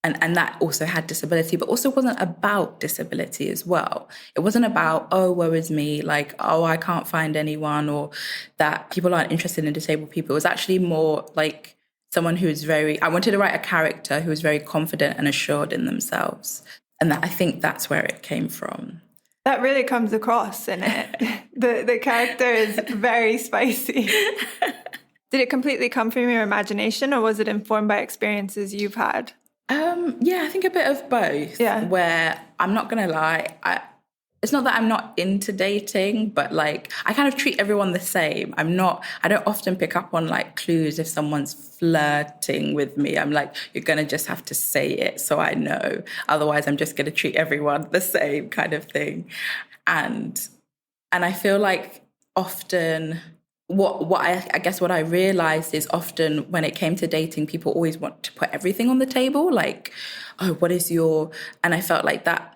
that also had disability, but also wasn't about disability as well. It wasn't about, oh, woe is me, like, oh, I can't find anyone, or that people aren't interested in disabled people. It was actually more like someone who's I wanted to write a character who was very confident and assured in themselves. And I think that's where it came from. That really comes across in it. The character is very spicy. Did it completely come from your imagination, or was it informed by experiences you've had? Yeah, I think a bit of both. Yeah. Where, I'm not going to lie, it's not that I'm not into dating, but like I kind of treat everyone the same. I don't often pick up on like clues if someone's flirting with me. I'm like, you're going to just have to say it so I know. Otherwise, I'm just going to treat everyone the same kind of thing. And I feel like often what I guess what I realized is often when it came to dating, people always want to put everything on the table. Like, oh, what is your, and I felt like that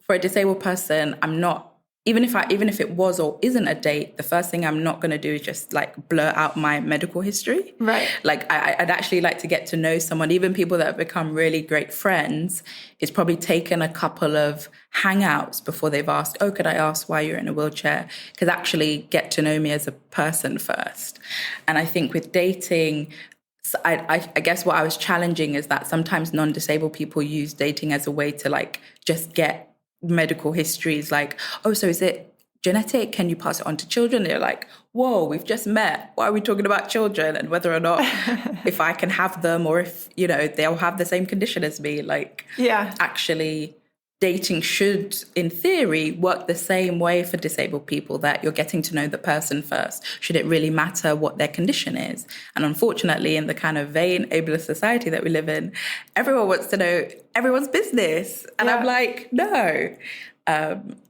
for a disabled person, I'm not, even if it was or isn't a date, the first thing I'm not going to do is just like blur out my medical history. Right. Like I'd actually like to get to know someone, even people that have become really great friends. It's probably taken a couple of hangouts before they've asked, oh, could I ask why you're in a wheelchair? Because actually get to know me as a person first. And I think with dating, so I guess what I was challenging is that sometimes non-disabled people use dating as a way to like just get medical histories, like, oh, so is it genetic? Can you pass it on to children? They're like, whoa, we've just met. Why are we talking about children and whether or not if I can have them or if, you know, they'll have the same condition as me? Like, yeah, actually dating should, in theory, work the same way for disabled people, that you're getting to know the person first. Should it really matter what their condition is? And unfortunately, in the kind of vain ableist society that we live in, everyone wants to know everyone's business. And I'm like, no.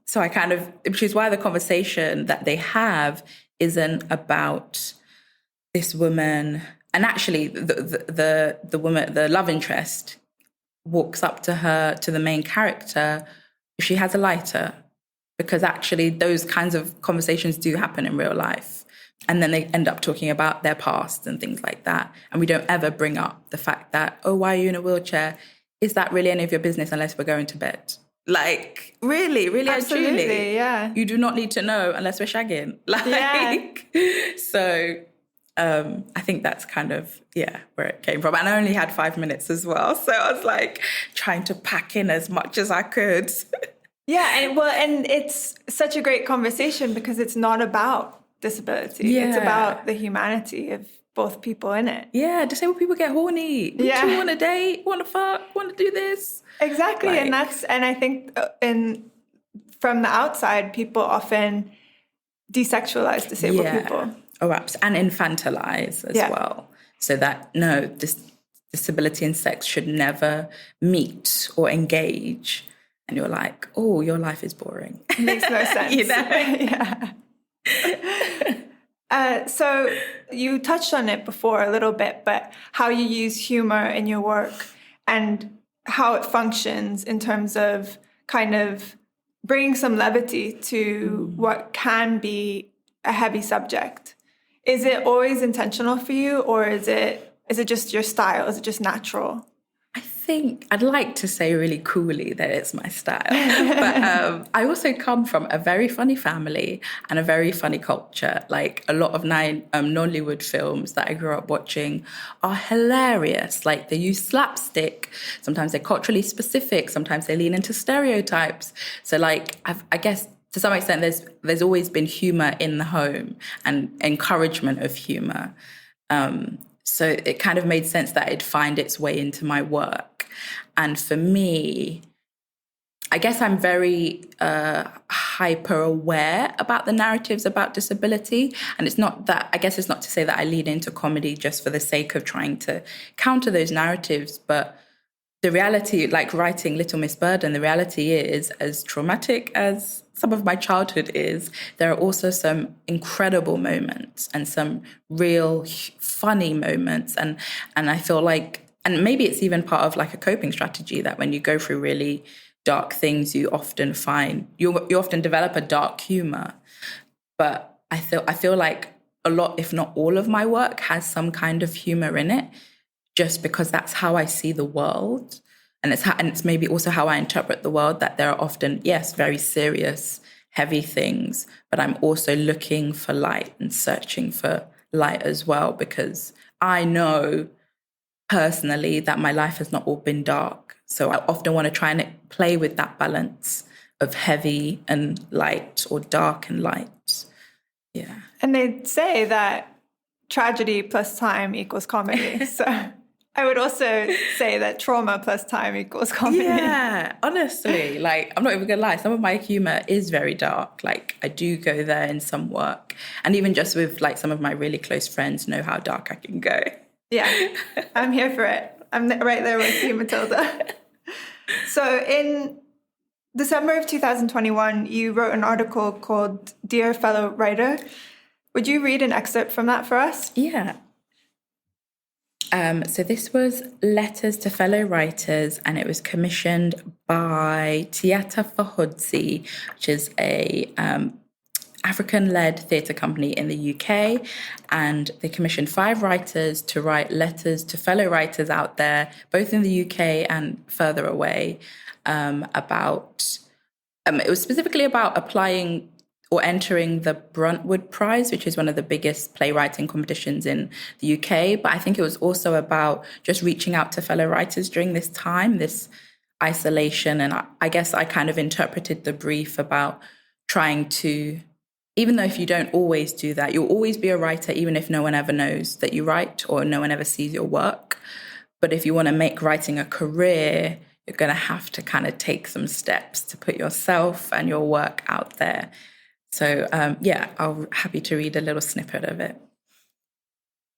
So I kind of, which is why the conversation that they have isn't about this woman. And actually, the woman, the love interest, walks up to her, to the main character, if she has a lighter, because actually those kinds of conversations do happen in real life. And then they end up talking about their past and things like that. And we don't ever bring up the fact that, oh, why are you in a wheelchair? Is that really any of your business unless we're going to bed? Like, really, absolutely, and truly, yeah. You do not need to know unless we're shagging. So I think that's kind of, where it came from. And I only had 5 minutes as well. So I was like trying to pack in as much as I could. And it's such a great conversation because it's not about disability. Yeah. It's about the humanity of both people in it. Yeah, disabled people get horny. We too want to date, want to fuck, want to do this. Exactly. Like, and I think from the outside, people often desexualize disabled people. Oh, and infantilize as well. So that, no, disability and sex should never meet or engage. And you're like, oh, your life is boring. Makes no sense. You know? So you touched on it before a little bit, but how you use humor in your work and how it functions in terms of kind of bringing some levity to what can be a heavy subject. Is it always intentional for you, or is it just your style? Is it just natural? I think I'd like to say really coolly that it's my style. But I also come from a very funny family and a very funny culture. Like a lot of Nollywood films that I grew up watching are hilarious. Like they use slapstick. Sometimes they're culturally specific. Sometimes they lean into stereotypes. So like, I guess to some extent, there's always been humor in the home and encouragement of humor. So it kind of made sense that it'd find its way into my work. And for me, I guess I'm very hyper aware about the narratives about disability. And it's not to say that I lean into comedy just for the sake of trying to counter those narratives, but the reality, like writing Little Miss Burden, the reality is, as traumatic as some of my childhood is, there are also some incredible moments and some real funny moments. And I feel like, and maybe it's even part of like a coping strategy, that when you go through really dark things, you often develop a dark humor. But I feel like a lot, if not all of my work has some kind of humor in it, just because that's how I see the world. And it's maybe also how I interpret the world, that there are often, yes, very serious, heavy things, but I'm also looking for light and searching for light as well, because I know personally that my life has not all been dark. So I often want to try and play with that balance of heavy and light, or dark and light. Yeah. And they say that tragedy plus time equals comedy. So I would also say that trauma plus time equals comedy. Yeah, honestly, like, I'm not even gonna lie, some of my humor is very dark. Like, I do go there in some work, and even just with like some of my really close friends know how dark I can go. Yeah, I'm here for it. I'm right there with you, Matilda. So in December of 2021, you wrote an article called Dear Fellow Writer. Would you read an excerpt from that for us? Yeah. So this was Letters to Fellow Writers, and it was commissioned by Theatre Fahudzi, which is a African-led theatre company in the UK, and they commissioned 5 writers to write letters to fellow writers out there, both in the UK and further away, about... it was specifically about applying or entering the Bruntwood Prize, which is one of the biggest playwriting competitions in the UK. But I think it was also about just reaching out to fellow writers during this time, this isolation. And I guess I kind of interpreted the brief about trying to, even though if you don't always do that, you'll always be a writer, even if no one ever knows that you write or no one ever sees your work. But if you want to make writing a career, you're going to have to kind of take some steps to put yourself and your work out there. So, I'm happy to read a little snippet of it.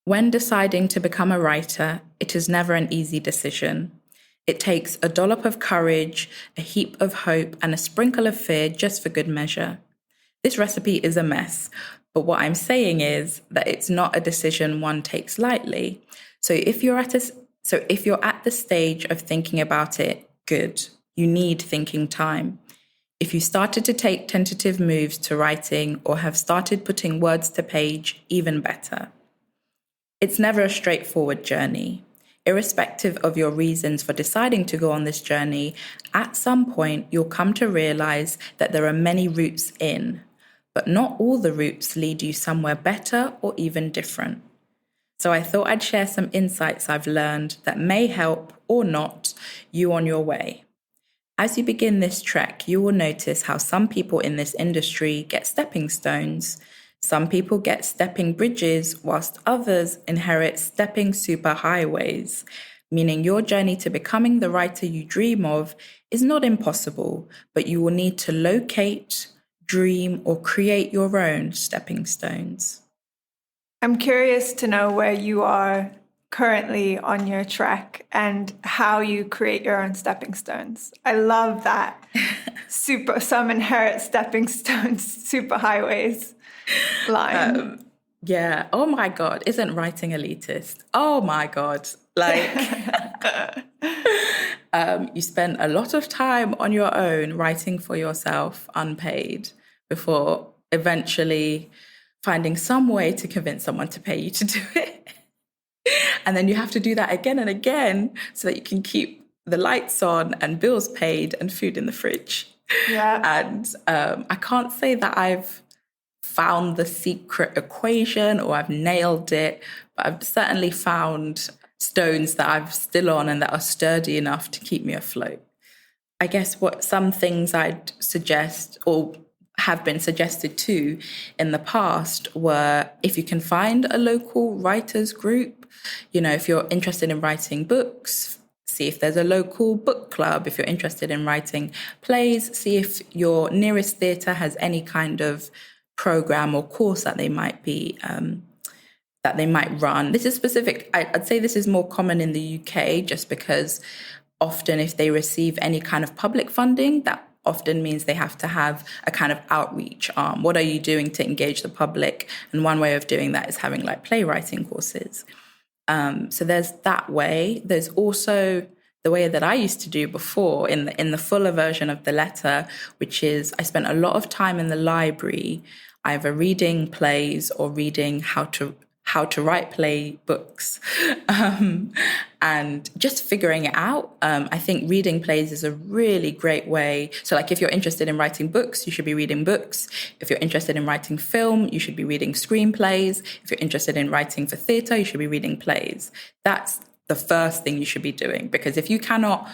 When deciding to become a writer, it is never an easy decision. It takes a dollop of courage, a heap of hope, and a sprinkle of fear just for good measure. This recipe is a mess, but what I'm saying is that it's not a decision one takes lightly. So if you're at the stage of thinking about it, good. You need thinking time. If you started to take tentative moves to writing or have started putting words to page, even better. It's never a straightforward journey. Irrespective of your reasons for deciding to go on this journey, at some point you'll come to realize that there are many routes in, but not all the routes lead you somewhere better or even different. So I thought I'd share some insights I've learned that may help, or not, you on your way. As you begin this trek, you will notice how some people in this industry get stepping stones. Some people get stepping bridges, whilst others inherit stepping superhighways, meaning your journey to becoming the writer you dream of is not impossible, but you will need to locate, dream, or create your own stepping stones. I'm curious to know where you are currently on your trek and how you create your own stepping stones. I love that. Some inherit stepping stones, super highways line. Yeah. Oh my God. Isn't writing elitist? Oh my God. Like, you spend a lot of time on your own writing for yourself, unpaid, before eventually finding some way to convince someone to pay you to do it. And then you have to do that again and again so that you can keep the lights on and bills paid and food in the fridge. Yeah. And I can't say that I've found the secret equation or I've nailed it, but I've certainly found stones that I'm still on and that are sturdy enough to keep me afloat. I guess what some things I'd suggest or have been suggested to in the past were, if you can find a local writers group, if you're interested in writing books, see if there's a local book club. If you're interested in writing plays, see if your nearest theatre has any kind of program or course that they might be that they might run. This is specific. I'd say this is more common in the UK, just because often if they receive any kind of public funding, that often means they have to have a kind of outreach arm. What are you doing to engage the public? And one way of doing that is having like playwriting courses. So there's that way. There's also the way that I used to do before in the fuller version of the letter, which is I spent a lot of time in the library, either reading plays or reading how to write play books, and just figuring it out. I think reading plays is a really great way. So like if you're interested in writing books, you should be reading books. If you're interested in writing film, you should be reading screenplays. If you're interested in writing for theatre, you should be reading plays. That's the first thing you should be doing, because if you cannot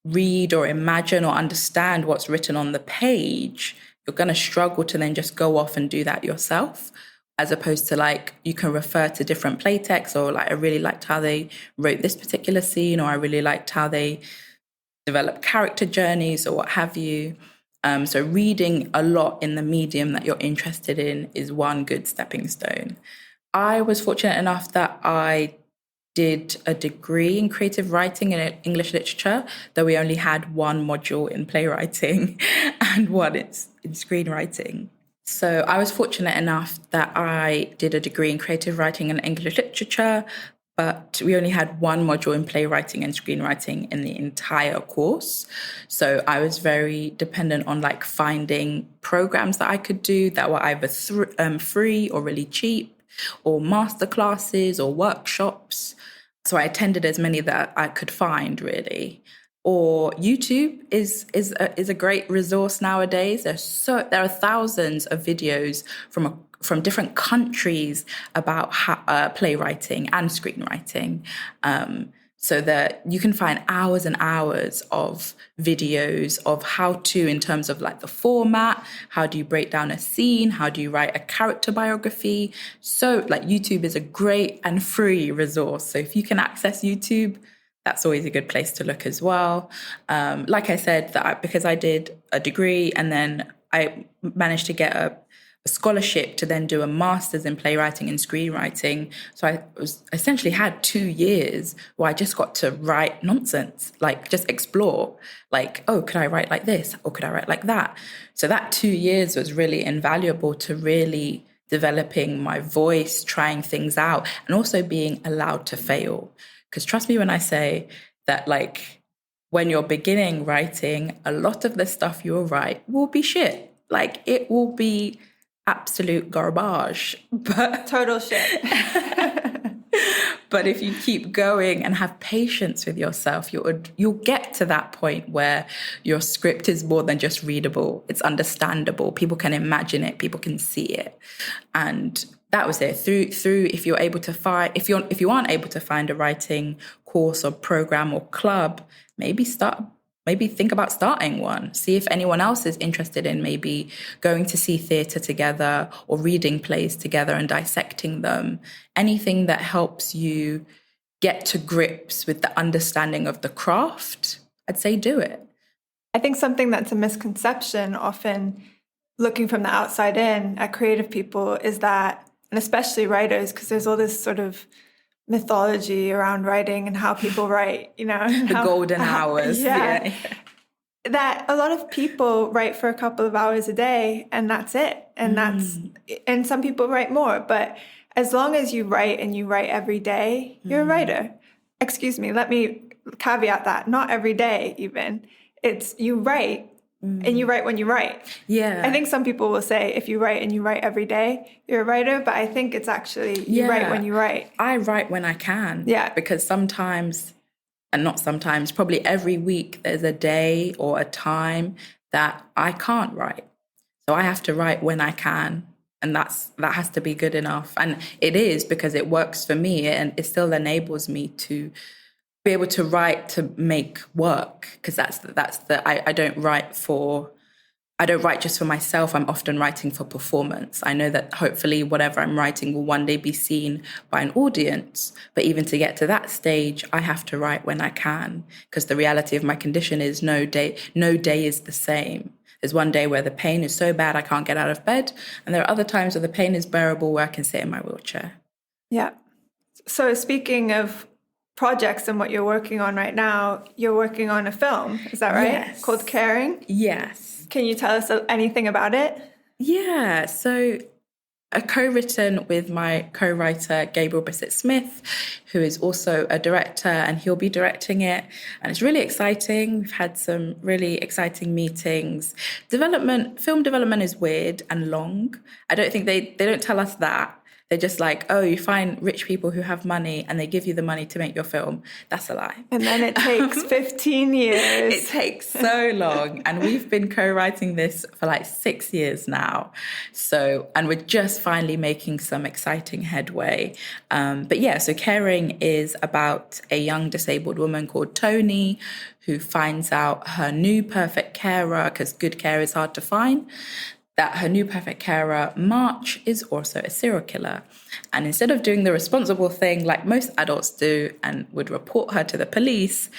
read or imagine or understand what's written on the page, you're going to struggle to then just go off and do that yourself. as opposed to like you can refer to different play texts, or like I really liked how they wrote this particular scene, or I really liked how they develop character journeys or what have you. So reading a lot in the medium that you're interested in is one good stepping stone. I was fortunate enough that I did a degree in creative writing and English literature, though we only had one module in playwriting and one in screenwriting. So I was fortunate enough that I did a degree in creative writing and English literature, but we only had one module in playwriting and screenwriting in the entire course. So I was very dependent on like finding programs that I could do that were either free or really cheap, or masterclasses or workshops. So I attended as many that I could find, really. Or YouTube is a great resource nowadays. There are thousands of videos from different countries about playwriting and screenwriting. So that you can find hours and hours of videos of how to, in terms of like the format, how do you break down a scene, how do you write a character biography. So like YouTube is a great and free resource. So if you can access YouTube, that's always a good place to look as well. Like I said, because I did a degree and then I managed to get a scholarship to then do a master's in playwriting and screenwriting. So I essentially had 2 years where I just got to write nonsense, like just explore, like, oh, could I write like this? Or could I write like that? So that 2 years was really invaluable to really developing my voice, trying things out, and also being allowed to fail. Because trust me when I say that, like, when you're beginning writing, a lot of the stuff you'll write will be shit. Like, it will be absolute garbage, but total shit. But if you keep going and have patience with yourself, you'll get to that point where your script is more than just readable. It's understandable. People can imagine it. People can see it. And that was it. Through if you aren't able to find a writing course or program or club, maybe think about starting one. See if anyone else is interested in maybe going to see theatre together or reading plays together and dissecting them. Anything that helps you get to grips with the understanding of the craft, I'd say do it. I think something that's a misconception, often looking from the outside in at creative people, is that, and especially writers, because there's all this sort of mythology around writing and how people write, the golden hours. Yeah. That a lot of people write for a couple of hours a day and that's it. And and some people write more, but as long as you write and you write every day, you're a writer. Excuse me, let me caveat that. Not every day even. It's you write and you write when you write. Yeah. I think some people will say if you write and you write every day, you're a writer, but I think it's actually you write when you write. I write when I can. Yeah. Because sometimes, and not sometimes, probably every week there's a day or a time that I can't write. So I have to write when I can. And that has to be good enough. And it is, because it works for me and it still enables me to be able to write to make work, because I don't write just for myself. I'm often writing for performance. I know that hopefully whatever I'm writing will one day be seen by an audience, but even to get to that stage, I have to write when I can, because the reality of my condition is no day is the same. There's one day where the pain is so bad I can't get out of bed, and there are other times where the pain is bearable where I can sit in my wheelchair. Yeah. So speaking of projects and what you're working on right now, you're working on a film, is that right? Yes. Called Caring? Yes. Can you tell us anything about it? Yeah, so co-written with my co-writer Gabriel Bissett-Smith, who is also a director, and he'll be directing it. And it's really exciting. We've had some really exciting meetings. Film development is weird and long. I don't think they don't tell us that. They're just like, oh, you find rich people who have money and they give you the money to make your film. That's a lie. And then it takes 15 years. It takes so long. And we've been co-writing this for like 6 years now. And we're just finally making some exciting headway. But yeah, so Caring is about a young disabled woman called Tony who finds out her new perfect carer, because good care is hard to find, that her new perfect carer, March, is also a serial killer. And instead of doing the responsible thing like most adults do and would report her to the police,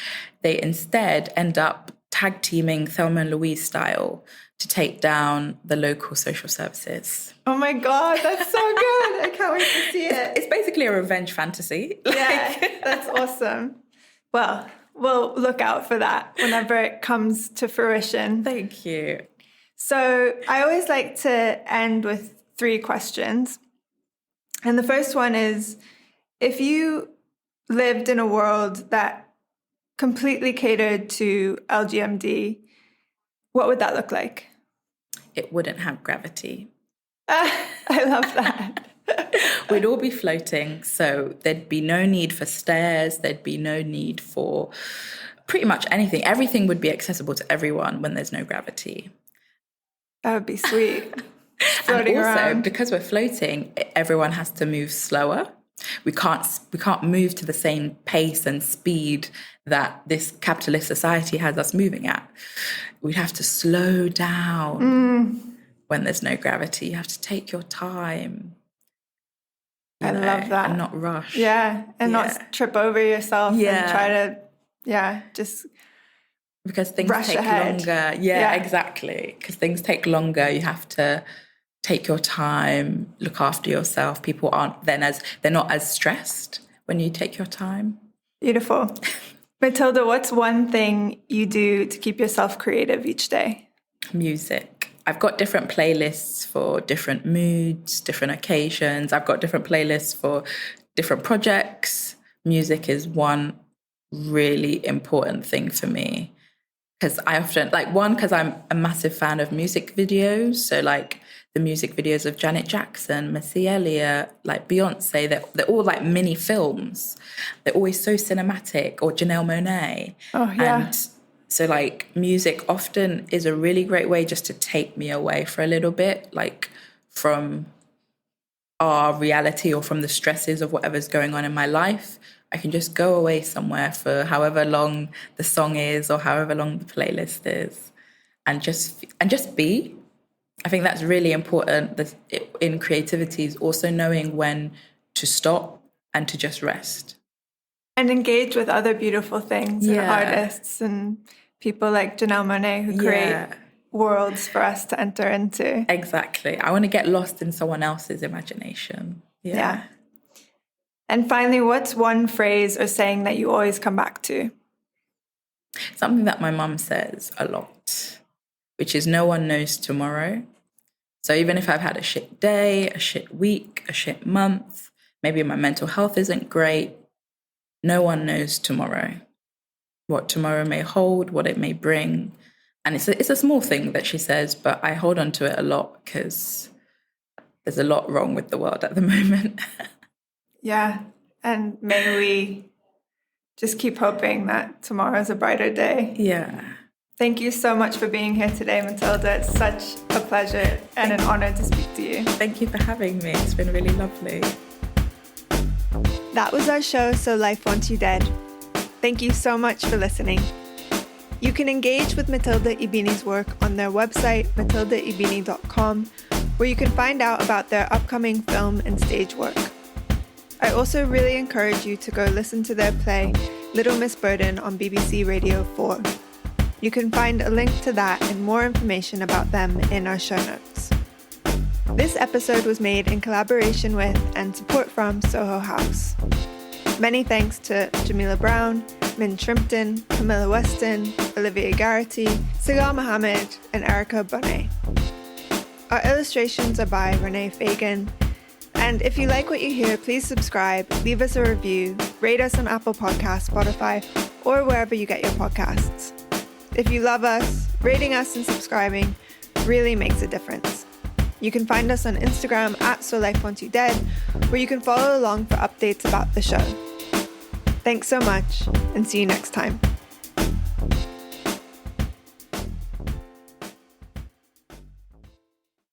they instead end up tag teaming Thelma and Louise style to take down the local social services. Oh my God, that's so good. I can't wait to see it. It's basically a revenge fantasy. Yeah, that's awesome. Well, we'll look out for that whenever it comes to fruition. Thank you. So I always like to end with 3 questions. And the first one is, if you lived in a world that completely catered to LGMD, what would that look like? It wouldn't have gravity. I love that. We'd all be floating, so there'd be no need for stairs, there'd be no need for pretty much anything. Everything would be accessible to everyone when there's no gravity. That would be sweet. Floating and also, around. because we're floating, everyone has to move slower. We can't move to the same pace and speed that this capitalist society has us moving at. We'd have to slow down when there's no gravity. You have to take your time. I love that. And not rush. Yeah, and not trip over yourself and try to, just because things rush take ahead. longer. Yeah, exactly. Because things take longer. You have to take your time, look after yourself. People they're not as stressed when you take your time. Beautiful. Matilda, what's one thing you do to keep yourself creative each day? Music. I've got different playlists for different moods, different occasions. I've got different playlists for different projects. Music is one really important thing for me. Because I often, because I'm a massive fan of music videos. So the music videos of Janet Jackson, Missy Elliott, Beyonce, they're all mini films. They're always so cinematic, or Janelle Monáe. Oh, yeah. And so music often is a really great way just to take me away for a little bit, from our reality or from the stresses of whatever's going on in my life. I can just go away somewhere for however long the song is or however long the playlist is and just be. I think that's really important in creativity, is also knowing when to stop and to just rest. And engage with other beautiful things and artists and people like Janelle Monáe who create worlds for us to enter into. Exactly. I want to get lost in someone else's imagination. Yeah. And finally, what's one phrase or saying that you always come back to? Something that my mum says a lot, which is no one knows tomorrow. So even if I've had a shit day, a shit week, a shit month, maybe my mental health isn't great, no one knows tomorrow, what tomorrow may hold, what it may bring. And it's a small thing that she says, but I hold on to it a lot because there's a lot wrong with the world at the moment. Yeah, and may we just keep hoping that tomorrow's a brighter day. Yeah. Thank you so much for being here today, Matilda. It's such a pleasure and an honor to speak to you. Thank you for having me. It's been really lovely. That was our show, So Life Wants You Dead. Thank you so much for listening. You can engage with Matilda Ibini's work on their website, matildaibini.com, where you can find out about their upcoming film and stage work. I also really encourage you to go listen to their play, Little Miss Burden, on BBC Radio 4. You can find a link to that and more information about them in our show notes. This episode was made in collaboration with and support from Soho House. Many thanks to Jamila Brown, Min Shrimpton, Camilla Weston, Olivia Garrity, Sigal Mohammed, and Erica Bonet. Our illustrations are by Renee Fagan. And if you like what you hear, please subscribe, leave us a review, rate us on Apple Podcasts, Spotify, or wherever you get your podcasts. If you love us, rating us and subscribing really makes a difference. You can find us on Instagram @SoLifeWantsYouDead, where you can follow along for updates about the show. Thanks so much, and see you next time.